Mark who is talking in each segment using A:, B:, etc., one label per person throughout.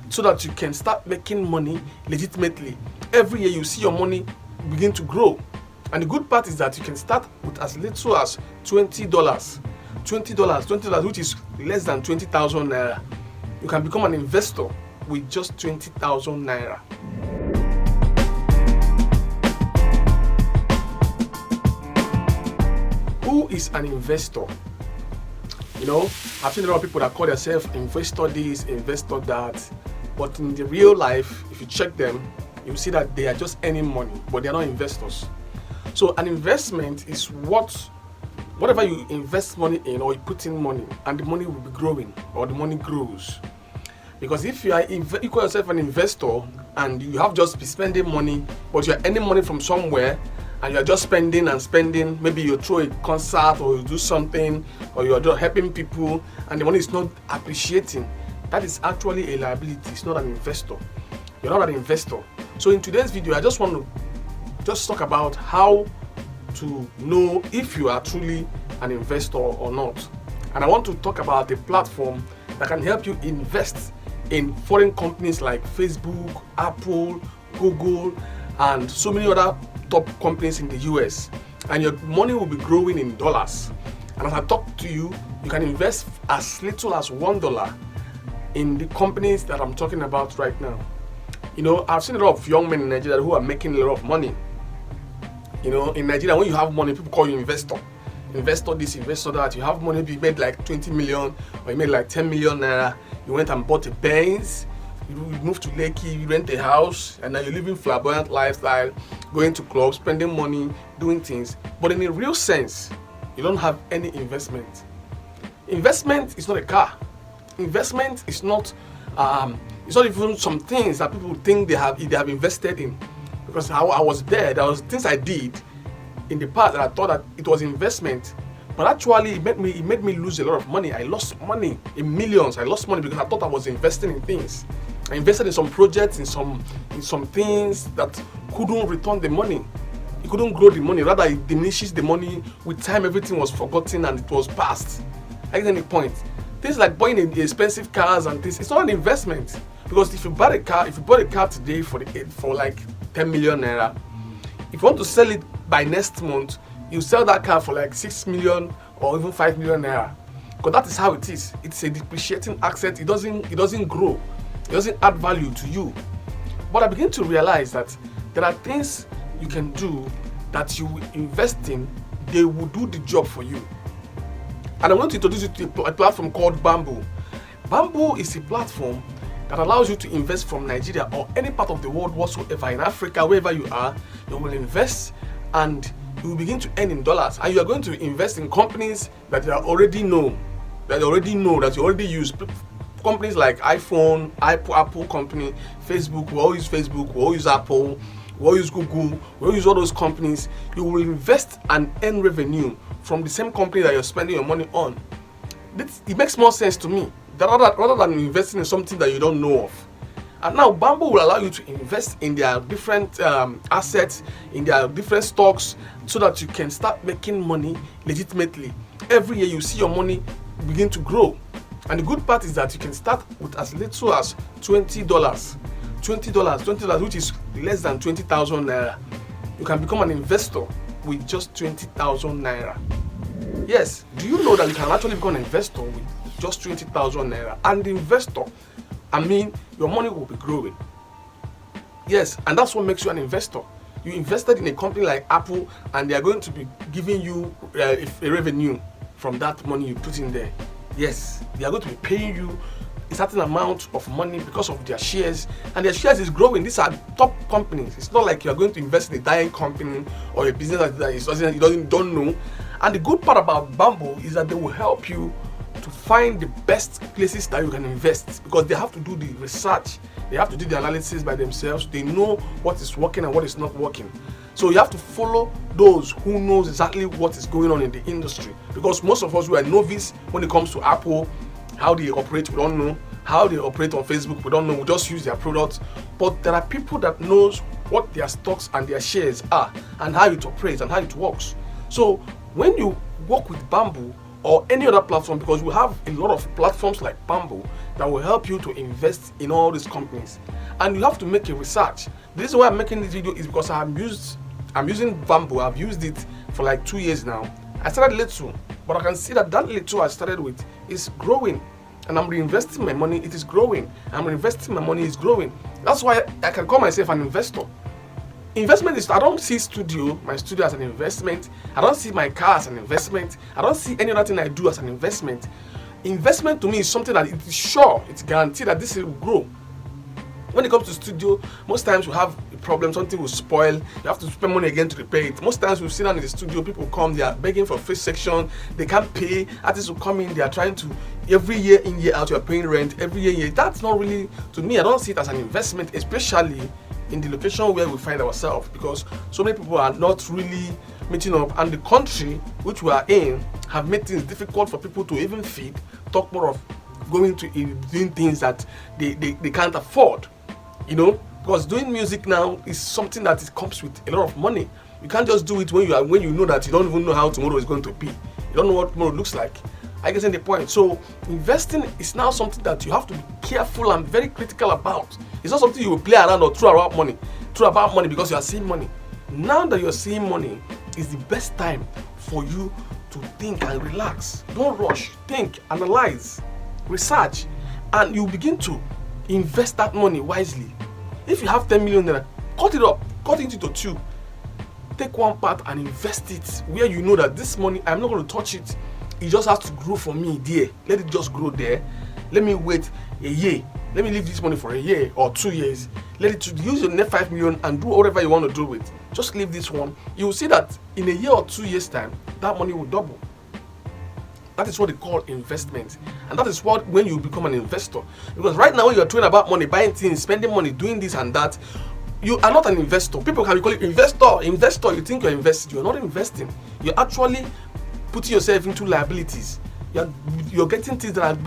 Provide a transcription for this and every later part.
A: so that you can start making money legitimately. Every year you see your money begin to grow. And the good part is that you can start with as little as $20, $20, which is less than 20,000 naira. You can become an investor with just 20,000 naira. Who is an investor? You know, I've seen a lot of people that call themselves investor this, investor that, but in the real life, if you check them, you see that they are just earning money, but they are not investors. So an investment is whatever you invest money in or you put in money, and the money will be growing or the money grows. Because if you call yourself an investor and you have just been spending money, but you are earning money from somewhere, and you are just spending and spending, maybe you throw a concert or you do something, or you are just helping people, and the money is not appreciating, that is actually a liability. It's not an investor. You're not an investor. So in today's video, I just want to just talk about how to know if you are truly an investor or not. And I want to talk about a platform that can help you invest in foreign companies like Facebook, Apple, Google, and so many other top companies in the US. And your money will be growing in dollars. And as I talk to you, you can invest as little as $1 in the companies that I'm talking about right now. You know, I've seen a lot of young men in Nigeria who are making a lot of money. You know, in Nigeria, when you have money, people call you investor. Investor this, investor that. You have money, you made like 20 million or you made like 10 million naira. You went and bought a Benz, you moved to Lekki, you rent a house, and now you're living flamboyant lifestyle, going to clubs, spending money, doing things. But in a real sense, you don't have any investment. Investment is not a car. Investment is not it's not even some things that people think they have invested in. Because I was there was things I did in the past that I thought that it was investment, but actually it made me lose a lot of money. I lost money in millions. I lost money because I thought I was investing in things. I invested in some projects, in some things that couldn't return the money. It couldn't grow the money. Rather, it diminishes the money. With time, everything was forgotten and it was past. I get any point. Things like buying expensive cars and things, it's not an investment. Because if you bought a car today for like 10 million naira, if you want to sell it by next month, you sell that car for like 6 million or even 5 million naira. Because that is how it is. It's a depreciating asset. It doesn't grow. It doesn't add value to you. But I begin to realize that there are things you can do that you invest in, they will do the job for you. And I want to introduce you to a platform called Bamboo. Bamboo is a platform that allows you to invest from Nigeria or any part of the world whatsoever, in Africa, wherever you are. You will invest and you will begin to earn in dollars. And you are going to invest in companies that you already know, that you already use. Companies like iPhone, Apple company, Facebook, we all use Facebook, we all use Apple, we all use Google, we all use all those companies. You will invest and earn revenue from the same company that you're spending your money on. It makes more sense to me, rather than investing in something that you don't know of. And now Bamboo will allow you to invest in their different assets, in their different stocks, so that you can start making money legitimately. Every year you see your money begin to grow. And the good part is that you can start with as little as $20, which is less than 20,000 naira. You can become an investor with just 20,000 naira. Yes, do you know that you can actually become an investor with just 20,000 naira? And the investor, your money will be growing. Yes, and that's what makes you an investor. You invested in a company like Apple, and they are going to be giving you a revenue from that money you put in there. Yes, they are going to be paying you a certain amount of money because of their shares, and their shares is growing. These are top companies. It's not like you are going to invest in a dying company or a business that you don't know. And the good part about Bamboo is that they will help you to find the best places that you can invest, because they have to do the research, they have to do the analysis by themselves. They know what is working and what is not working. So you have to follow those who knows exactly what is going on in the industry, because most of us, we are novice when it comes to Apple. How they operate, we don't know. How they operate on Facebook, we don't know. We just use their products. But there are people that knows what their stocks and their shares are, and how it operates and how it works. So when you work with Bamboo, or any other platform, because we have a lot of platforms like Bamboo that will help you to invest in all these companies. And you have to make a research. The reason why I'm making this video is because I'm using Bamboo. I've used it for like 2 years now. I started little, but I can see that little I started with is growing, and I'm reinvesting my money. It is growing. I'm reinvesting my money. It's growing. That's why I can call myself an investor. Investment is, I don't see my studio as an investment. I don't see my car as an investment. I don't see any other thing I do as an investment. Investment to me is something that it is sure, it's guaranteed that this will grow. When it comes to studio, most times we have a problem, something will spoil, you have to spend money again to repair it. Most times we sit down in the studio, people come, they are begging for free section, they can't pay, artists will come in, they are trying to, every year in, year out, you are paying rent, every year. That's not really, to me, I don't see it as an investment, especially in the location where we find ourselves, because so many people are not really meeting up, and the country which we are in have made things difficult for people to even feed, talk more of going to doing things that they can't afford. Because doing music now is something that it comes with a lot of money. You can't just do it when you know that you don't even know how tomorrow is going to be. You don't know what tomorrow looks like. I guess in the point. So investing is now something that you have to be careful and very critical about. It's not something you will play around or throw about money because you are seeing money. Now that you're seeing money, is the best time for you to think and relax. Don't rush. Think, analyze, research, and you begin to invest that money wisely. If you have 10 million naira, cut it into two. Take one part and invest it where you know that this money, I'm not going to touch it. It just has to grow for me there. Let it just grow there. Let me wait a year. Let me leave this money for a year or 2 years. Let it use your net 5 million and do whatever you want to do with. Just leave this one. You will see that in a year or 2 years time, that money will double. That is what they call investment. And that is what when you become an investor. Because right now when you're talking about money, buying things, spending money, doing this and that, you are not an investor. People can call it investor. You think you're investing. You're not investing. You're actually putting yourself into liabilities. You're getting things that are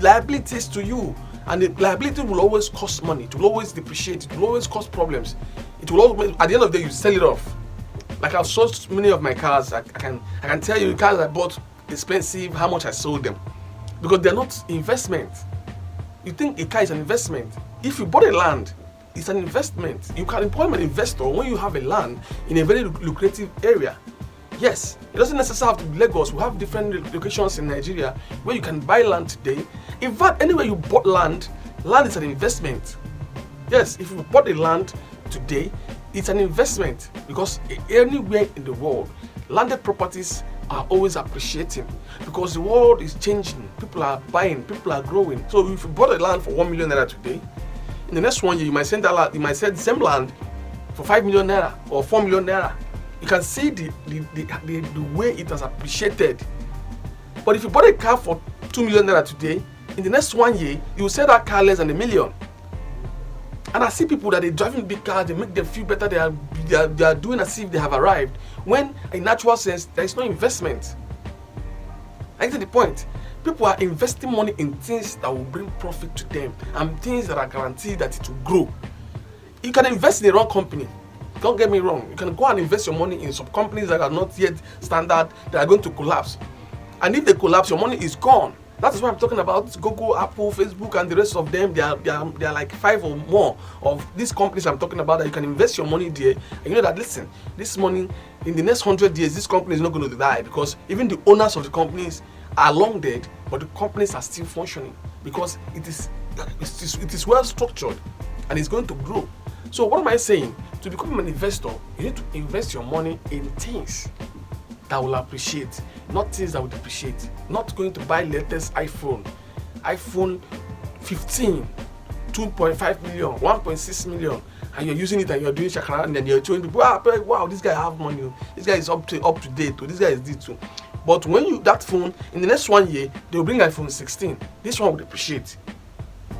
A: liabilities to you. And the liability will always cost money. It will always depreciate. It will always cause problems. It will always, at the end of the day, you sell it off. Like I've sold many of my cars. I can tell you the cars I bought expensive, how much I sold them, because they're not investment. You think a car is an investment. If you bought a land, it's an investment. You can employ an investor when you have a land in a very lucrative area. Yes, it doesn't necessarily have to be Lagos. We have different locations in Nigeria where you can buy land today. In fact, anywhere you bought land is an investment. Yes, if you bought a land today, it's an investment, because anywhere in the world, landed properties are always appreciating, because the world is changing. People are buying, people are growing. So if you bought a land for 1 million naira today, in the next 1 year you might sell the same land for 5 million naira or 4 million naira. You can see the way it has appreciated. But if you bought a car for 2 million naira today, in the next 1 year you will sell that car less than $1 million. And I see people that they're driving big cars, they make them feel better, they are doing as if they have arrived, when in natural sense there is no investment. I get the point. People are investing money in things that will bring profit to them and things that are guaranteed that it will grow. You can invest in the wrong company. Don't get me wrong. You can go and invest your money in some companies that are not yet standard, that are going to collapse. And if they collapse, your money is gone. That is what I'm talking about. Google, Apple, Facebook, and the rest of them. They are like 5 or more of these companies I'm talking about that you can invest your money there. And you know that, listen, this money, in the next 100 years, this company is not going to die, because even the owners of the companies are long dead, but the companies are still functioning, because it is well structured and it's going to grow. So what am I saying? To become an investor, you need to invest your money in things that will appreciate, not things that will depreciate. Not going to buy latest iPhone 15, 2.5 million, 1.6 million, and you're using it and you're doing shakara, and then you're showing people, wow, this guy have money, this guy is up to date, this guy is this too. But when that phone, in the next 1 year, they'll bring iPhone 16. This one will depreciate.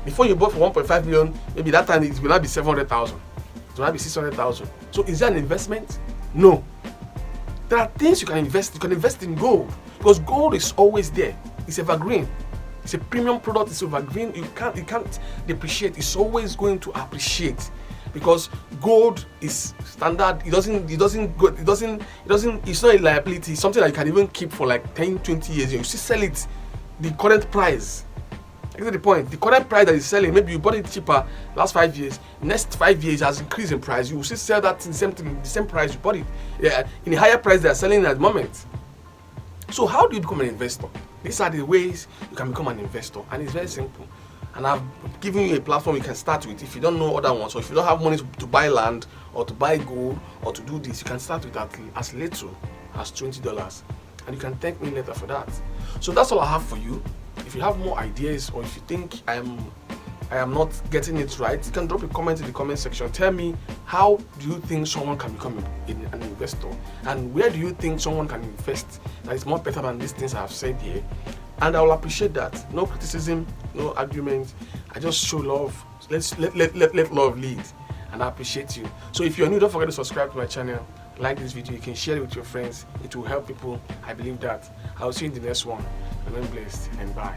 A: Before you bought for 1.5 million, maybe that time it will not be 700,000. It will not be 600,000. So is that an investment? No. There are things you can invest. You can invest in gold, because gold is always there. It's evergreen. It's a premium product. It's evergreen. You can't depreciate. It's always going to appreciate. because gold is standard. It's not a liability. It's something that you can even keep for like 10-20 years. You still sell it the current price. Get the point. The current price that is selling, maybe you bought it cheaper last 5 years. Next 5 years has increased in price. You will still sell that in the same price you bought it, in a higher price they are selling at the moment. So how do you become an investor? These are the ways you can become an investor, and it's very simple. And I've given you a platform you can start with. If you don't know other ones, or if you don't have money to buy land or to buy gold or to do this, you can start with as little as $20, and you can thank me later for that. So that's all I have for you. If you have more ideas, or if you think I am not getting it right, you can drop a comment in the comment section. Tell me, how do you think someone can become an investor, and where do you think someone can invest that is more better than these things I have said here? And I will appreciate that. No criticism, no argument. I just show love. Let love lead, and I appreciate you. So if you're new, don't forget to subscribe to my channel. Like this video, you can share it with your friends. It will help people. I believe that. I will see you in the next one. Remain blessed, and bye.